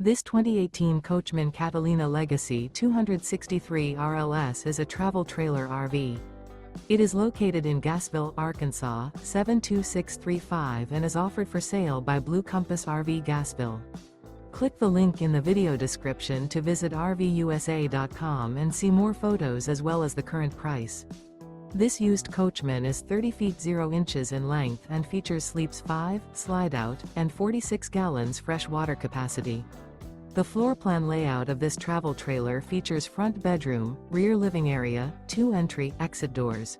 This 2018 Coachmen Catalina Legacy 263 RLS is a travel trailer RV. It is located in Gassville, Arkansas, 72635 and is offered for sale by Blue Compass RV Gassville. Click the link in the video description to visit RVUSA.com and see more photos as well as the current price. This used coachman is 30 feet 0 inches in length and features sleeps 5, slide-out, and 46 gallons fresh water capacity. The floor plan layout of this travel trailer features front bedroom, rear living area, 2 entry/exit doors.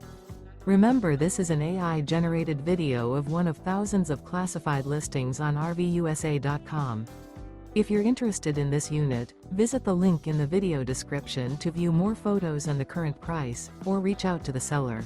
Remember, this is an AI-generated video of one of thousands of classified listings on RVUSA.com. If you're interested in this unit, visit the link in the video description to view more photos and the current price, or reach out to the seller.